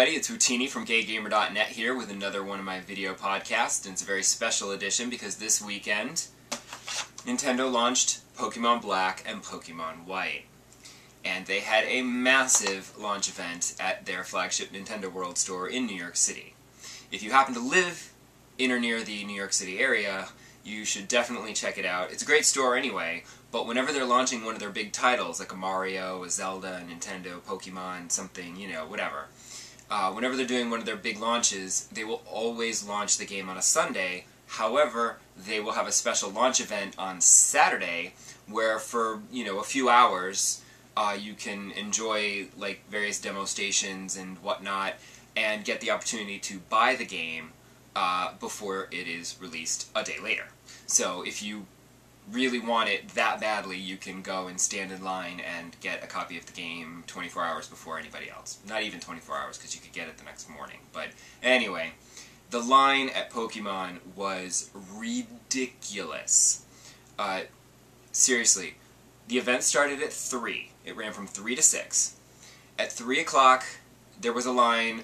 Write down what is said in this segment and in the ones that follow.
everybody, it's Wootini from GayGamer.net here with another one of my video podcasts, and it's a very special edition because this weekend Nintendo launched Pokemon Black and Pokemon White. And they had a massive launch event at their flagship Nintendo World store in New York City. If you happen to live in or near the New York City area, you should definitely check it out. It's a great store anyway, but whenever they're launching one of their big titles, like a Mario, a Zelda, a Nintendo, Pokemon, something, you know, whatever, whenever they're doing one of their big launches, they will always launch the game on a Sunday. However, they will have a special launch event on Saturday where for, you know, a few hours you can enjoy like various demo stations and whatnot and get the opportunity to buy the game before it is released a day later. So if you really want it that badly, you can go and stand in line and get a copy of the game 24 hours before anybody else. Not even 24 hours, because you could get it the next morning. But anyway, the line at Pokemon was ridiculous. Seriously, the event started at 3. It ran from 3 to 6. At 3 o'clock, there was a line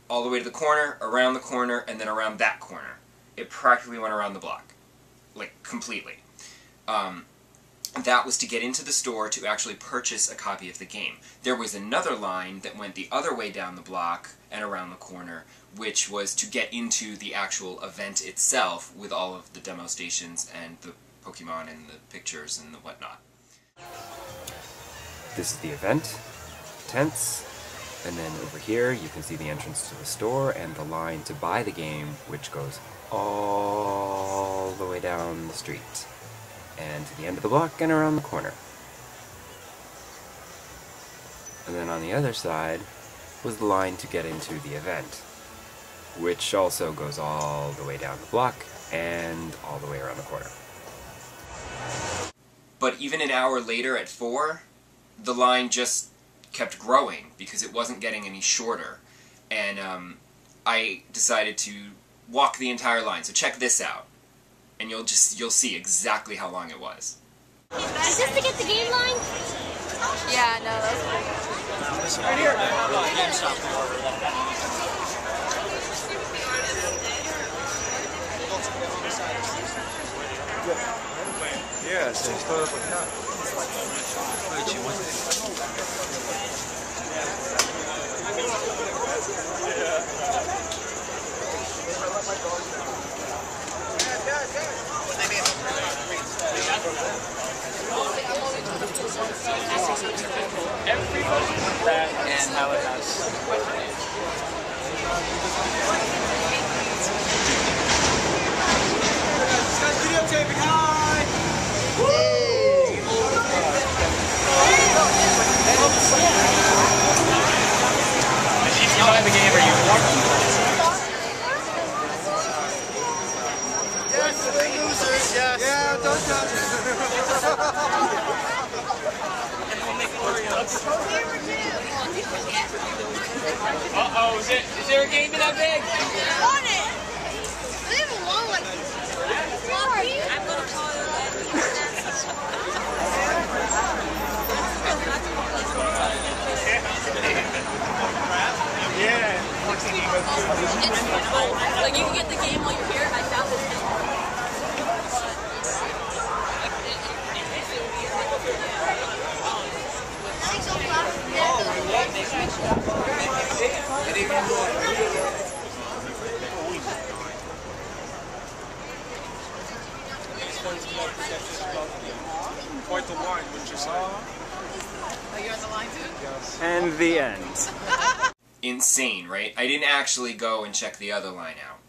all the way to the corner, around the corner, and then around that corner. It practically went around the block. Like, completely. That was to get into the store to actually purchase a copy of the game. There was another line that went the other way down the block and around the corner, which was to get into the actual event itself with all of the demo stations and the Pokemon and the pictures and the whatnot. This is the event, tents, and then over here you can see the entrance to the store and the line to buy the game, which goes all the way down the street and to the end of the block and around the corner. And then on the other side was the line to get into the event, which also goes all the way down the block and all the way around the corner. But even an hour later at 4, the line just kept growing because it wasn't getting any shorter. And I decided to walk the entire line. So check this out, and you'll see exactly how long it was. Is this to get the game line? Yeah, no, that's right here. Yeah, so it's todo por acá. Everybody that and how it has. Videotaping, hi! If you don't have the game, are you warm? Yes, big losers, yes. Yeah, don't touch it. Uh-oh, is there a game in that bag? On it! Leave him alone like this. I'm going to call you Yeah. like, you can get the game while you're here. I found this thing. Quite the line, wouldn't you say? Oh, you're on the line too? Yes. And the end. Insane, right? I didn't actually go and check the other line out,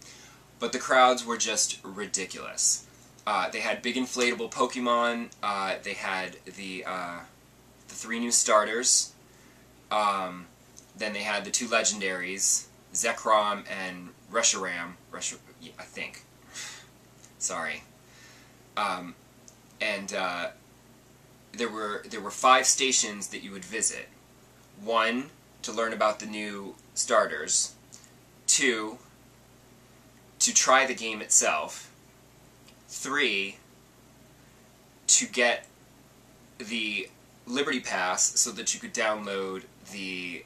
but the crowds were just ridiculous. They had big inflatable Pokemon. They had the 3 new starters. Then they had the 2 legendaries, Zekrom and Reshiram. Yeah, I think. Sorry. And there were 5 stations that you would visit. 1, to learn about the new starters. 2, to try the game itself. 3, to get the Liberty Pass so that you could download the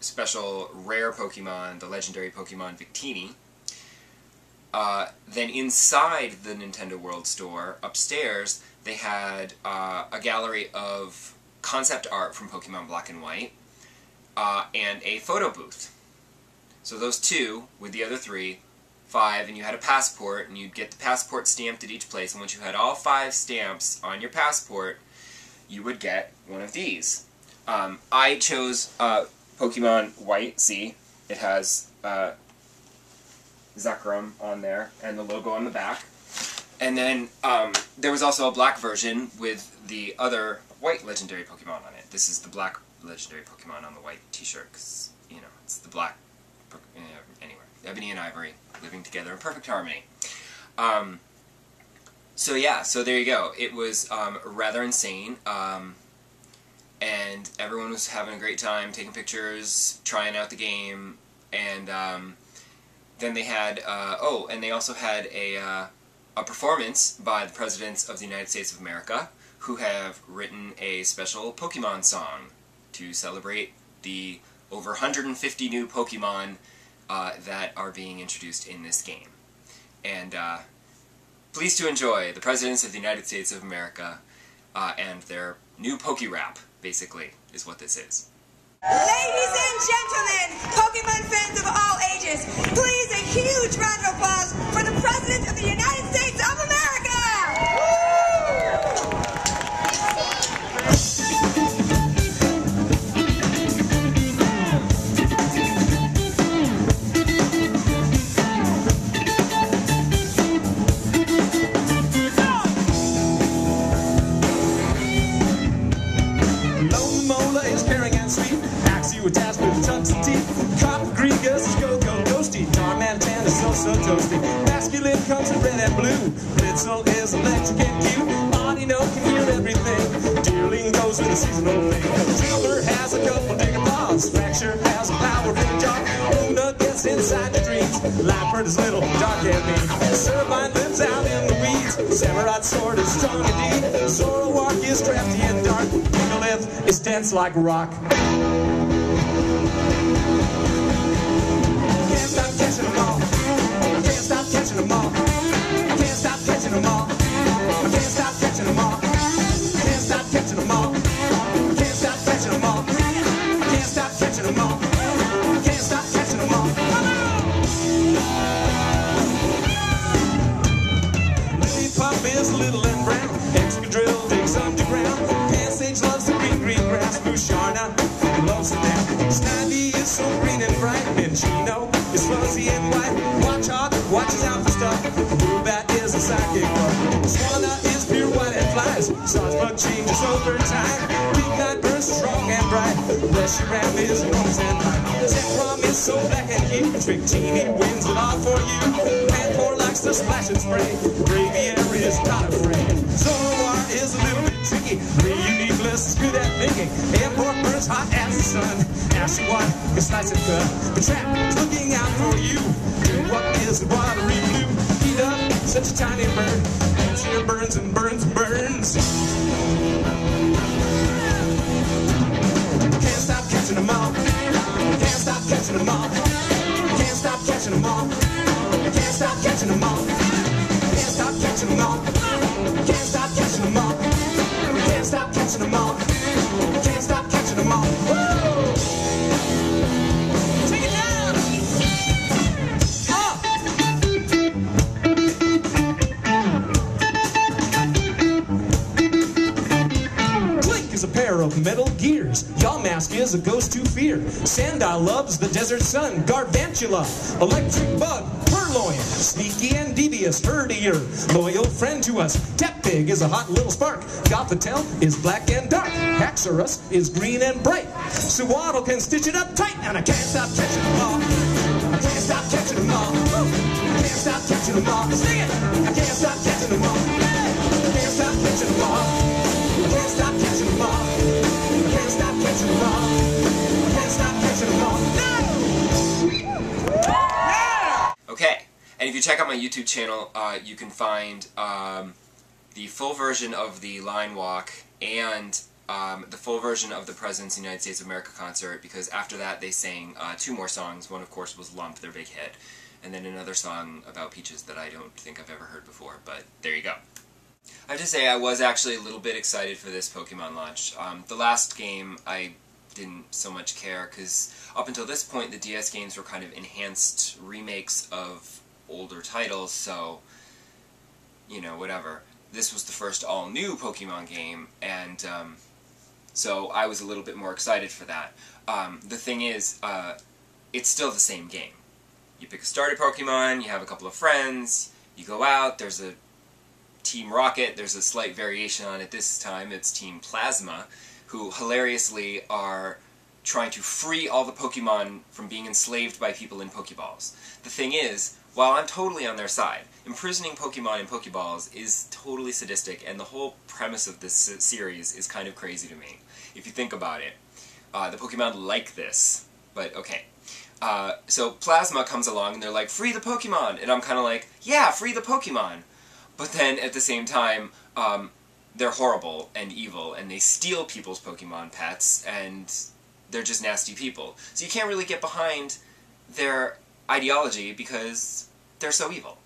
special rare Pokemon, the legendary Pokemon Wootini. Then inside the Nintendo World Store, upstairs, they had a gallery of concept art from Pokemon Black and White, and a photo booth. So those two, with the other 3, 5, and you had a passport, and you'd get the passport stamped at each place, and once you had all 5 stamps on your passport, you would get one of these. I chose Pokemon White. See, it has Zekrom on there, and the logo on the back. And then there was also a black version with the other white legendary Pokemon on it. This is the black legendary Pokemon on the white t-shirt, because, you know, it's the black... anyway, Ebony and Ivory living together in perfect harmony. So yeah, so there you go. It was rather insane, and everyone was having a great time taking pictures, trying out the game, and then they had, oh, and they also had a performance by the Presidents of the United States of America, who have written a special Pokemon song to celebrate the over 150 new Pokemon that are being introduced in this game. And please to enjoy the Presidents of the United States of America and their new Poke-Rap, basically, is what this is. Ladies and gentlemen, Pokemon fans of all ages, please a huge round of applause for the President of the United States of America! Attached with tons of teeth. Copper Gregas is go-go ghosty. Darmanitan is so toasty. Masculine comes in red and blue. Blitzel is electric and cute. Audino can hear everything. Deerling goes with a seasonal thing. Silver has a couple digger paws. Fracture has a powerful jaw. Luna gets inside your dreams. Lampert is little, dark and mean. Servine lives out in the weeds. Samurai sword is strong indeed. Zoroark is crafty and dark. Megalith is dense like rock. Is little and brown. Excadrill digs underground. Pansage loves the green grass. Musharna loves the down. Snivy is so green and bright. Minchino is fuzzy and white. Watchhawk watches out for stuff. Bluebat is a psychic bug. Swanna is pure white and flies. Sawsbug changes over time. Big Night bursts strong and bright. Reshiram is enormous and high. Zekrom is so black and cute. Victini wins it all for you. Panpour likes to splash and spray. Braviary is not afraid. Zoroark is a little bit tricky. Uniqueness is good at thinking. Airport burns hot as the sun. Ashy white can slice and cut. The trap is looking out for you. What is the watery blue? Heat up, such a tiny bird. Hands here burns and burns and burns. Can't stop catching them all. Can't stop catching them all. Can't stop catching them all. Can't stop catching them all. Can't stop catching them all. Can't stop catching them all. Can't stop catching them all. Can't stop catching them all. Woo! Take it down! Clink is a pair of metal gears. Yawmask is a ghost to fear. Sandile loves the desert sun. Garvantula, electric bug. Purloin, sneaky and devious, herdier, loyal friend to us. Tepig is a hot little spark. Gothitelle is black and dark. Haxorus is green and bright. Suwaddle can stitch it up tight, and I can't stop catching them all. I can't stop catching them all. I can't stop catching them all. Sing it! I can't stop catching them all. I can't stop catching them all. I can't stop catching them all. I can't stop catching them all. I can't stop catching them all. No! Okay, and if you check out my YouTube channel, you can find the full version of the line walk and the full version of the President's United States of America concert, because after that they sang 2 more songs. One, of course, was Lump, their big hit, and then another song about peaches that I don't think I've ever heard before, but there you go. I have to say I was actually a little bit excited for this Pokemon launch. The last game I didn't so much care, because up until this point the DS games were kind of enhanced remakes of older titles, so, you know, whatever. This was the first all-new Pokemon game, and so I was a little bit more excited for that. The thing is, it's still the same game. You pick a starter Pokemon, you have a couple of friends, you go out, there's a Team Rocket, there's a slight variation on it this time, it's Team Plasma, who hilariously are trying to free all the Pokemon from being enslaved by people in Pokeballs. The thing is, while I'm totally on their side, imprisoning Pokemon in Pokeballs is totally sadistic, and the whole premise of this series is kind of crazy to me. If you think about it, the Pokemon like this, but okay. So Plasma comes along and they're like, free the Pokemon! And I'm kind of like, yeah, free the Pokemon! But then at the same time, they're horrible and evil, and they steal people's Pokemon pets, and they're just nasty people. So you can't really get behind their ideology because they're so evil.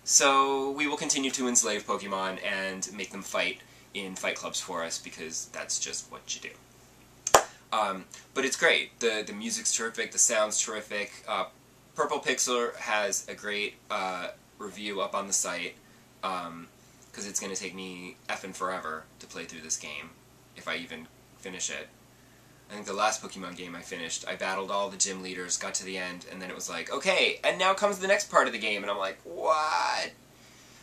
So we will continue to enslave Pokemon and make them fight in fight clubs for us, because that's just what you do. But it's great. The music's terrific, the sound's terrific. Purple Pixel has a great review up on the site, because it's going to take me effing forever to play through this game, if I even finish it. I think the last Pokemon game I finished, I battled all the gym leaders, got to the end, and then it was like, okay, and now comes the next part of the game, and I'm like, what?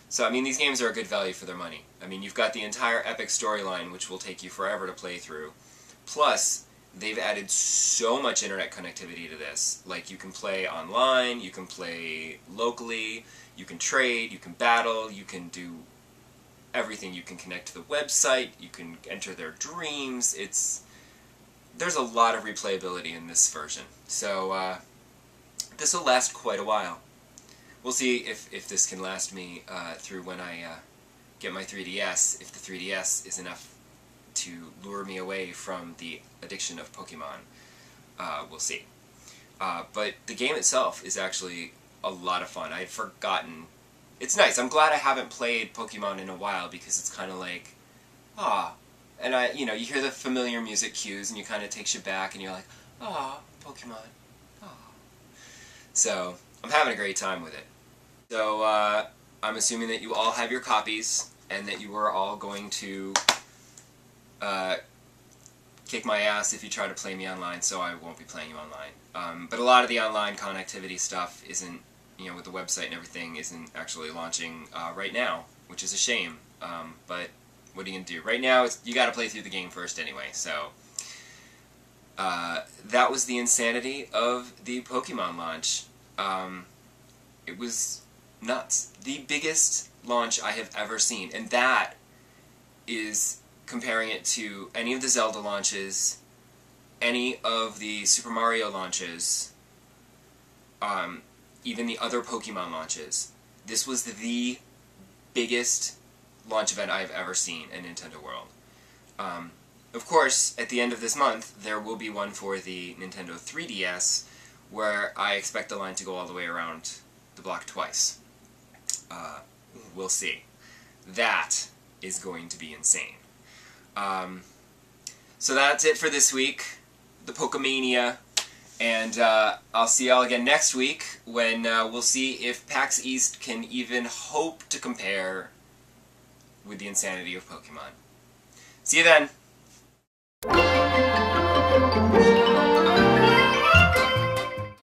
So, I mean, these games are a good value for their money. I mean, you've got the entire epic storyline, which will take you forever to play through. Plus, they've added so much internet connectivity to this. Like, you can play online, you can play locally, you can trade, you can battle, you can do everything. You can connect to the website, you can enter their dreams. There's a lot of replayability in this version. So, this will last quite a while. We'll see if this can last me through when I get my 3DS, if the 3DS is enough to lure me away from the addiction of Pokemon. We'll see. But the game itself is actually a lot of fun. I had forgotten. It's nice. I'm glad I haven't played Pokemon in a while, because it's kind of like, and you know, you hear the familiar music cues, and you kind of takes you back, and you're like, Pokemon, So, I'm having a great time with it. So, I'm assuming that you all have your copies, and that you are all going to kick my ass if you try to play me online, so I won't be playing you online. But a lot of the online connectivity stuff isn't, you know, with the website and everything, isn't actually launching right now, which is a shame. But what are you going to do? Right now, you got to play through the game first anyway, so that was the insanity of the Pokemon launch. It was nuts. The biggest launch I have ever seen, and that is comparing it to any of the Zelda launches, any of the Super Mario launches, even the other Pokemon launches. This was the biggest launch event I've ever seen in Nintendo World. Of course, at the end of this month, there will be one for the Nintendo 3DS, where I expect the line to go all the way around the block twice. We'll see. That is going to be insane. So that's it for this week, the Pokemania, and I'll see y'all again next week, when we'll see if PAX East can even hope to compare with the insanity of Pokemon. See you then!